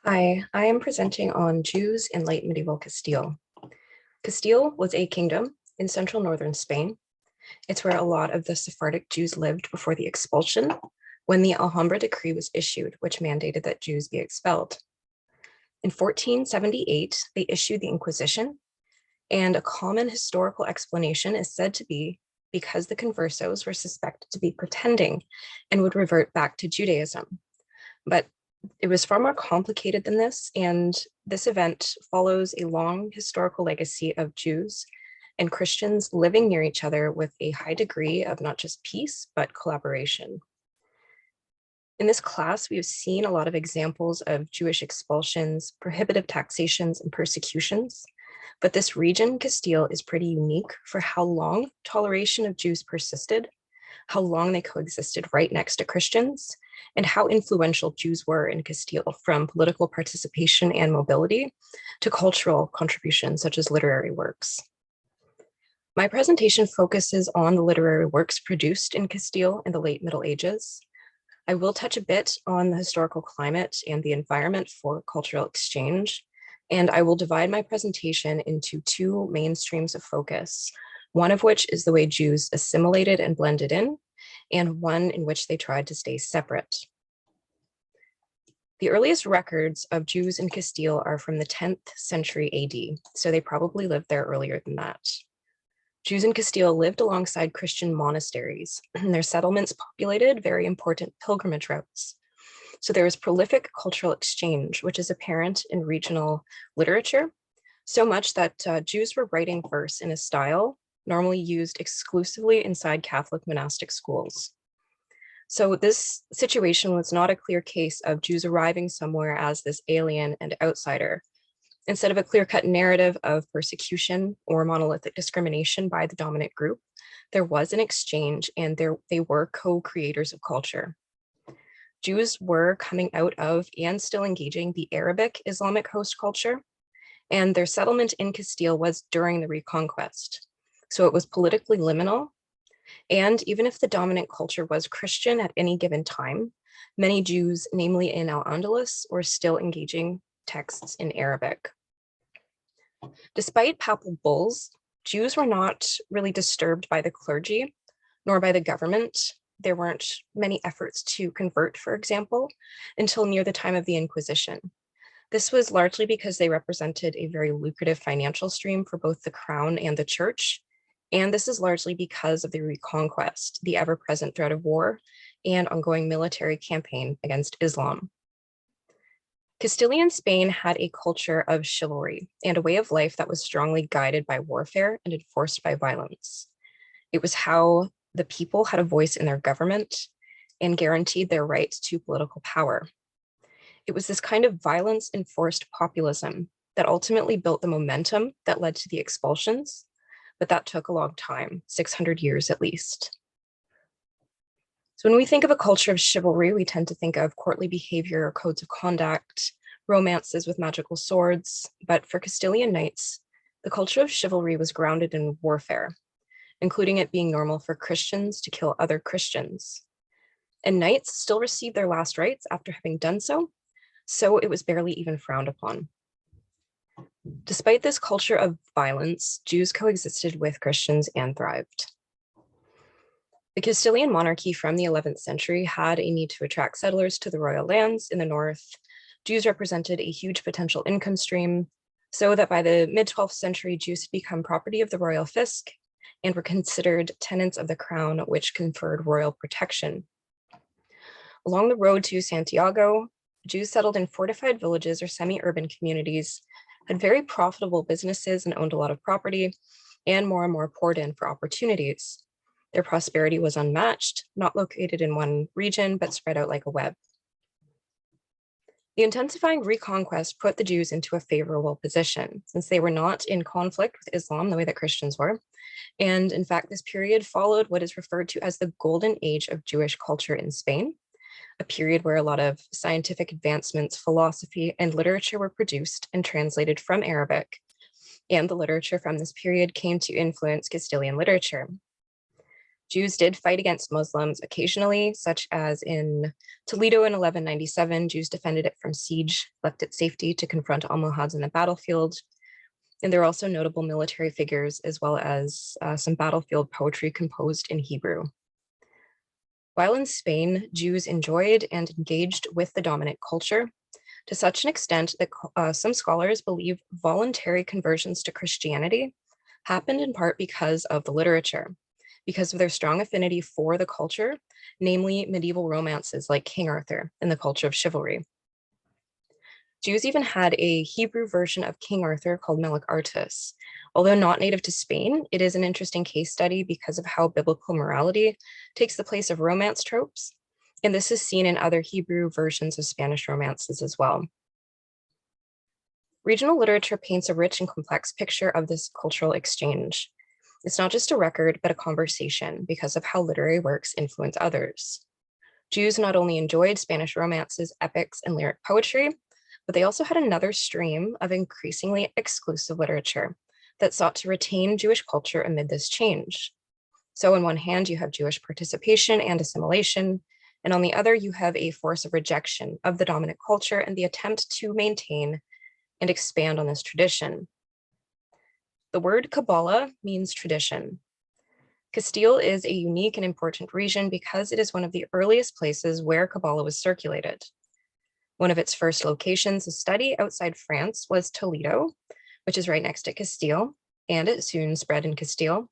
Hi, I am presenting on Jews in late medieval Castile. Castile was a kingdom in central northern Spain. It's where a lot of the Sephardic Jews lived before the expulsion, when the Alhambra decree was issued, which mandated that Jews be expelled. In 1478, they issued the Inquisition, and a common historical explanation is said to be because the conversos were suspected to be pretending and would revert back to Judaism. But it was far more complicated than this, and this event follows a long historical legacy of Jews and Christians living near each other with a high degree of not just peace, but collaboration. In this class, we have seen a lot of examples of Jewish expulsions, prohibitive taxations, and persecutions, but this region, Castile, is pretty unique for how long toleration of Jews persisted, how long they coexisted right next to Christians, and how influential Jews were in Castile, from political participation and mobility to cultural contributions such as literary works. My presentation focuses on the literary works produced in Castile in the late Middle Ages. I will touch a bit on the historical climate and the environment for cultural exchange, and I will divide my presentation into two main streams of focus, one of which is the way Jews assimilated and blended in, and one in which they tried to stay separate. The earliest records of Jews in Castile are from the 10th century AD, so they probably lived there earlier than that. Jews in Castile lived alongside Christian monasteries, and their settlements populated very important pilgrimage routes. So there was prolific cultural exchange, which is apparent in regional literature, so much that Jews were writing verse in a style normally used exclusively inside Catholic monastic schools. So this situation was not a clear case of Jews arriving somewhere as this alien and outsider. Instead of a clear-cut narrative of persecution or monolithic discrimination by the dominant group, there was an exchange, and they were co-creators of culture. Jews were coming out of and still engaging the Arabic Islamic host culture, and their settlement in Castile was during the Reconquest. So it was politically liminal, and even if the dominant culture was Christian at any given time, many Jews, namely in Al-Andalus, were still engaging texts in Arabic. Despite papal bulls, Jews were not really disturbed by the clergy, nor by the government. There weren't many efforts to convert, for example, until near the time of the Inquisition. This was largely because they represented a very lucrative financial stream for both the crown and the church. And this is largely because of the Reconquest, the ever-present threat of war, and ongoing military campaign against Islam. Castilian Spain had a culture of chivalry and a way of life that was strongly guided by warfare and enforced by violence. It was how the people had a voice in their government and guaranteed their right to political power. It was this kind of violence-enforced populism that ultimately built the momentum that led to the expulsions, but that took a long time, 600 years at least. So when we think of a culture of chivalry, we tend to think of courtly behavior, codes of conduct, romances with magical swords, but for Castilian knights, the culture of chivalry was grounded in warfare, including it being normal for Christians to kill other Christians. And knights still received their last rites after having done so, so it was barely even frowned upon. Despite this culture of violence, Jews coexisted with Christians and thrived. The Castilian monarchy from the 11th century had a need to attract settlers to the royal lands in the north. Jews represented a huge potential income stream, so that by the mid-12th century, Jews had become property of the royal fisc and were considered tenants of the crown, which conferred royal protection. Along the road to Santiago, Jews settled in fortified villages or semi-urban communities, had very profitable businesses and owned a lot of property, and more poured in for opportunities. Their prosperity was unmatched, not located in one region, but spread out like a web. The intensifying Reconquest put the Jews into a favorable position, since they were not in conflict with Islam the way that Christians were. And in fact, this period followed what is referred to as the golden age of Jewish culture in Spain, a period where a lot of scientific advancements, philosophy, and literature were produced and translated from Arabic. And the literature from this period came to influence Castilian literature. Jews did fight against Muslims occasionally, such as in Toledo in 1197. Jews defended it from siege, left its safety to confront Almohads in the battlefield. And there are also notable military figures, as well as some battlefield poetry composed in Hebrew. While in Spain, Jews enjoyed and engaged with the dominant culture to such an extent that some scholars believe voluntary conversions to Christianity happened in part because of the literature, because of their strong affinity for the culture, namely medieval romances like King Arthur and the culture of chivalry. Jews even had a Hebrew version of King Arthur called Melech Artus. Although not native to Spain, it is an interesting case study because of how biblical morality takes the place of romance tropes, and this is seen in other Hebrew versions of Spanish romances as well. Regional literature paints a rich and complex picture of this cultural exchange. It's not just a record, but a conversation because of how literary works influence others. Jews not only enjoyed Spanish romances, epics, and lyric poetry, but they also had another stream of increasingly exclusive literature that sought to retain Jewish culture amid this change. So on one hand, you have Jewish participation and assimilation, and on the other, you have a force of rejection of the dominant culture and the attempt to maintain and expand on this tradition. The word Kabbalah means tradition. Castile is a unique and important region because it is one of the earliest places where Kabbalah was circulated. One of its first locations of study outside France was Toledo, which is right next to Castile, and it soon spread in Castile.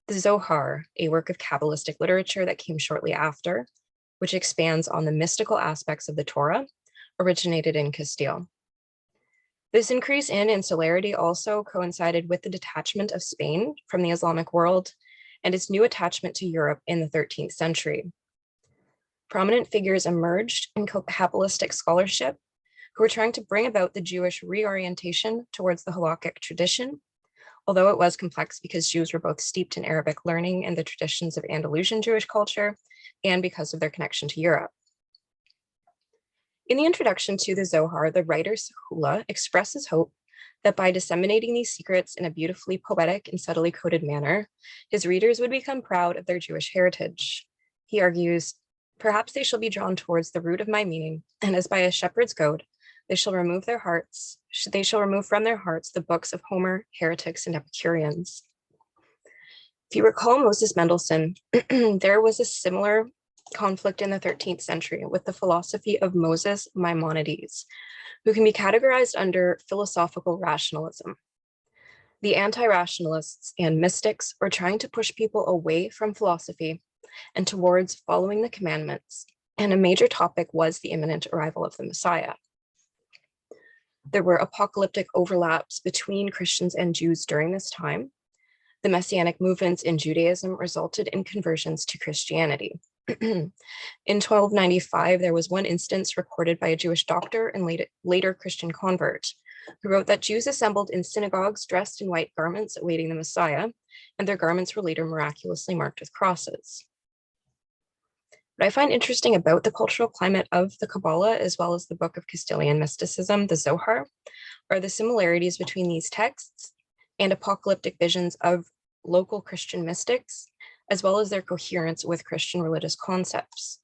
The Zohar, a work of Kabbalistic literature that came shortly after, which expands on the mystical aspects of the Torah, originated in Castile. This increase in insularity also coincided with the detachment of Spain from the Islamic world and its new attachment to Europe in the 13th century. Prominent figures emerged in Kabbalistic scholarship who were trying to bring about the Jewish reorientation towards the halakhic tradition, although it was complex because Jews were both steeped in Arabic learning and the traditions of Andalusian Jewish culture, and because of their connection to Europe. In the introduction to the Zohar, the writer Sahula expresses hope that by disseminating these secrets in a beautifully poetic and subtly coded manner, his readers would become proud of their Jewish heritage. He argues, perhaps they shall be drawn towards the root of my meaning, and as by a shepherd's goad, they shall remove from their hearts the books of Homer, heretics, and Epicureans. If you recall Moses Mendelssohn, there was a similar conflict in the 13th century with the philosophy of Moses Maimonides, who can be categorized under philosophical rationalism. The anti-rationalists and mystics were trying to push people away from philosophy and towards following the commandments, and a major topic was the imminent arrival of the Messiah. There were apocalyptic overlaps between Christians and Jews during this time. The messianic movements in Judaism resulted in conversions to Christianity. In 1295, there was one instance recorded by a Jewish doctor and later Christian convert who wrote that Jews assembled in synagogues dressed in white garments awaiting the Messiah, and their garments were later miraculously marked with crosses. What I find interesting about the cultural climate of the Kabbalah, as well as the book of Castilian mysticism, the Zohar, are the similarities between these texts and apocalyptic visions of local Christian mystics, as well as their coherence with Christian religious concepts.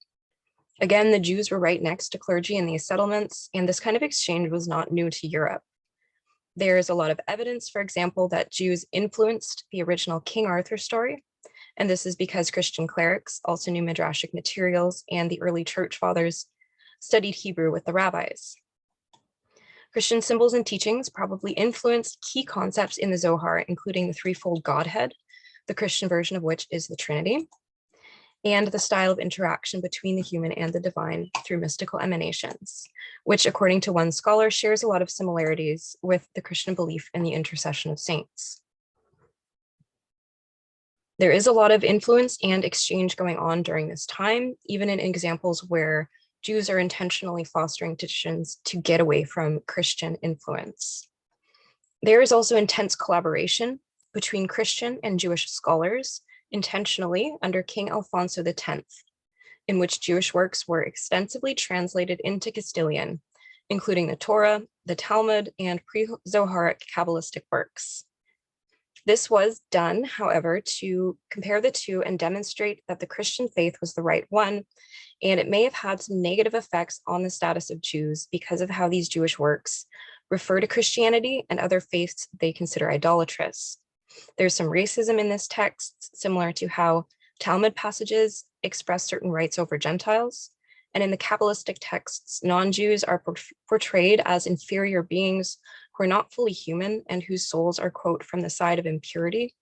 Again, the Jews were right next to clergy in these settlements, and this kind of exchange was not new to Europe. There is a lot of evidence, for example, that Jews influenced the original King Arthur story, and this is because Christian clerics also knew midrashic materials, and the early church fathers studied Hebrew with the rabbis. Christian symbols and teachings probably influenced key concepts in the Zohar, including the threefold Godhead, the Christian version of which is the Trinity, and the style of interaction between the human and the divine through mystical emanations, which, according to one scholar, shares a lot of similarities with the Christian belief in the intercession of saints. There is a lot of influence and exchange going on during this time, even in examples where Jews are intentionally fostering traditions to get away from Christian influence. There is also intense collaboration between Christian and Jewish scholars, intentionally under King Alfonso X, in which Jewish works were extensively translated into Castilian, including the Torah, the Talmud, and pre-Zoharic Kabbalistic works. This was done, however, to compare the two and demonstrate that the Christian faith was the right one, and it may have had some negative effects on the status of Jews because of how these Jewish works refer to Christianity and other faiths they consider idolatrous. There's some racism in this text, similar to how Talmud passages express certain rights over Gentiles. And in the Kabbalistic texts, non-Jews are portrayed as inferior beings who are not fully human and whose souls are, quote, from the side of impurity.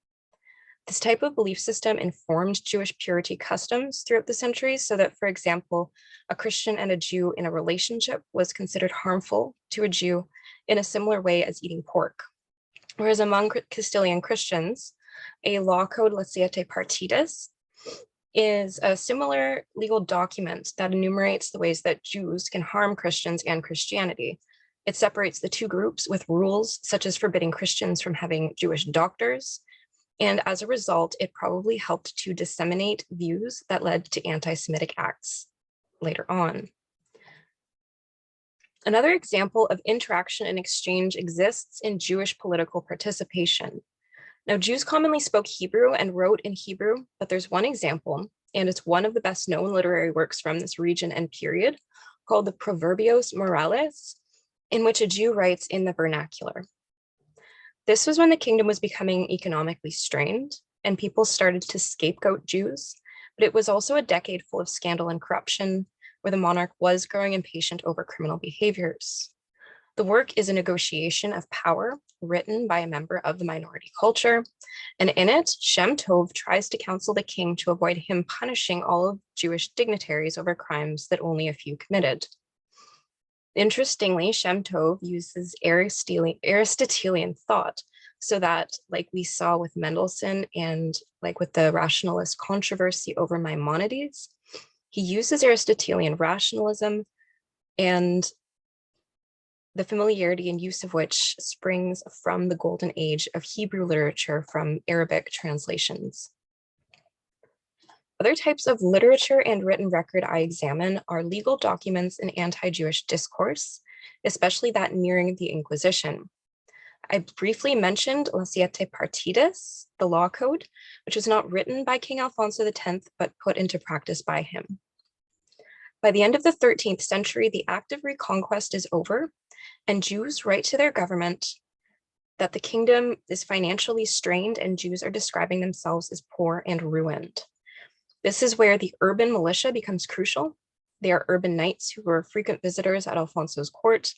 This type of belief system informed Jewish purity customs throughout the centuries, so that, for example, a Christian and a Jew in a relationship was considered harmful to a Jew in a similar way as eating pork. Whereas among Castilian Christians, a law code, Lecite Partidas, is a similar legal document that enumerates the ways that Jews can harm Christians and Christianity. It separates the two groups with rules such as forbidding Christians from having Jewish doctors. And as a result, it probably helped to disseminate views that led to anti-Semitic acts later on. Another example of interaction and exchange exists in Jewish political participation. Now, Jews commonly spoke Hebrew and wrote in Hebrew, but there's one example, and it's one of the best known literary works from this region and period, called the Proverbios Morales, in which a Jew writes in the vernacular. This was when the kingdom was becoming economically strained, and people started to scapegoat Jews, but it was also a decade full of scandal and corruption, where the monarch was growing impatient over criminal behaviors. The work is a negotiation of power written by a member of the minority culture, and in it, Shem Tov tries to counsel the king to avoid him punishing all of Jewish dignitaries over crimes that only a few committed. Interestingly, Shem Tov uses Aristotelian thought, so that, like we saw with Mendelssohn and like with the rationalist controversy over Maimonides, he uses Aristotelian rationalism and the familiarity and use of which springs from the golden age of Hebrew literature from Arabic translations. Other types of literature and written record I examine are legal documents and anti-Jewish discourse, especially that nearing the Inquisition. I briefly mentioned La Siete Partidas, the law code, which was not written by King Alfonso X, but put into practice by him. By the end of the 13th century, the act of reconquest is over, and Jews write to their government that the kingdom is financially strained and Jews are describing themselves as poor and ruined. This is where the urban militia becomes crucial. They are urban knights who were frequent visitors at Alfonso's court,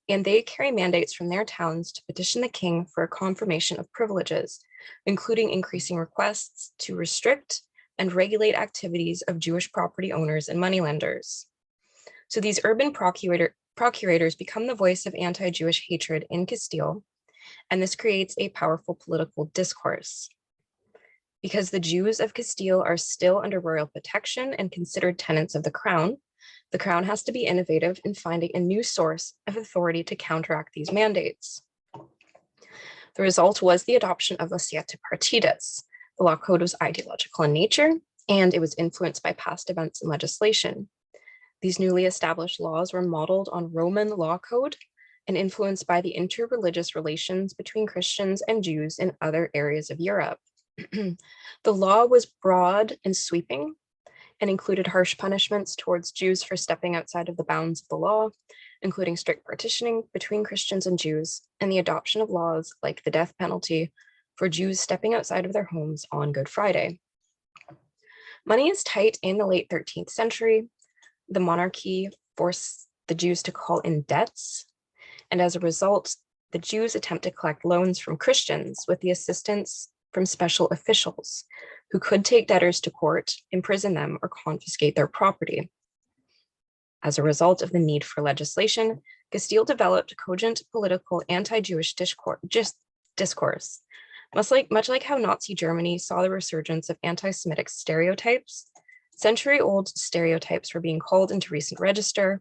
and they carry mandates from their towns to petition the king for a confirmation of privileges, including increasing requests to restrict and regulate activities of Jewish property owners and moneylenders. So these urban procurators become the voice of anti-Jewish hatred in Castile, and this creates a powerful political discourse. Because the Jews of Castile are still under royal protection and considered tenants of the crown has to be innovative in finding a new source of authority to counteract these mandates. The result was the adoption of the Siete Partidas. The law code was ideological in nature, and it was influenced by past events and legislation. These newly established laws were modeled on Roman law code and influenced by the interreligious relations between Christians and Jews in other areas of Europe. The law was broad and sweeping and included harsh punishments towards Jews for stepping outside of the bounds of the law, including strict partitioning between Christians and Jews, and the adoption of laws like the death penalty for Jews stepping outside of their homes on Good Friday. Money is tight in the late 13th century. The monarchy forced the Jews to call in debts, and as a result, the Jews attempt to collect loans from Christians with the assistance from special officials who could take debtors to court, imprison them, or confiscate their property. As a result of the need for legislation, Castile developed cogent political anti-Jewish discourse, much like how Nazi Germany saw the resurgence of anti-Semitic stereotypes. Century-old stereotypes were being called into recent register,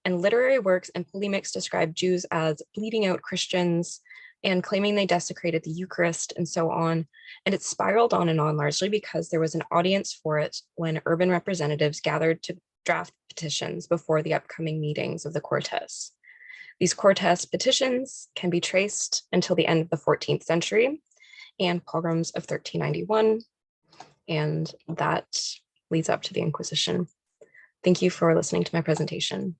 and literary works and polemics described Jews as bleeding out Christians and claiming they desecrated the Eucharist and so on. And it spiraled on and on largely because there was an audience for it when urban representatives gathered to draft petitions before the upcoming meetings of the Cortes. These Cortes petitions can be traced until the end of the 14th century, and pogroms of 1391, and that leads up to the Inquisition. Thank you for listening to my presentation.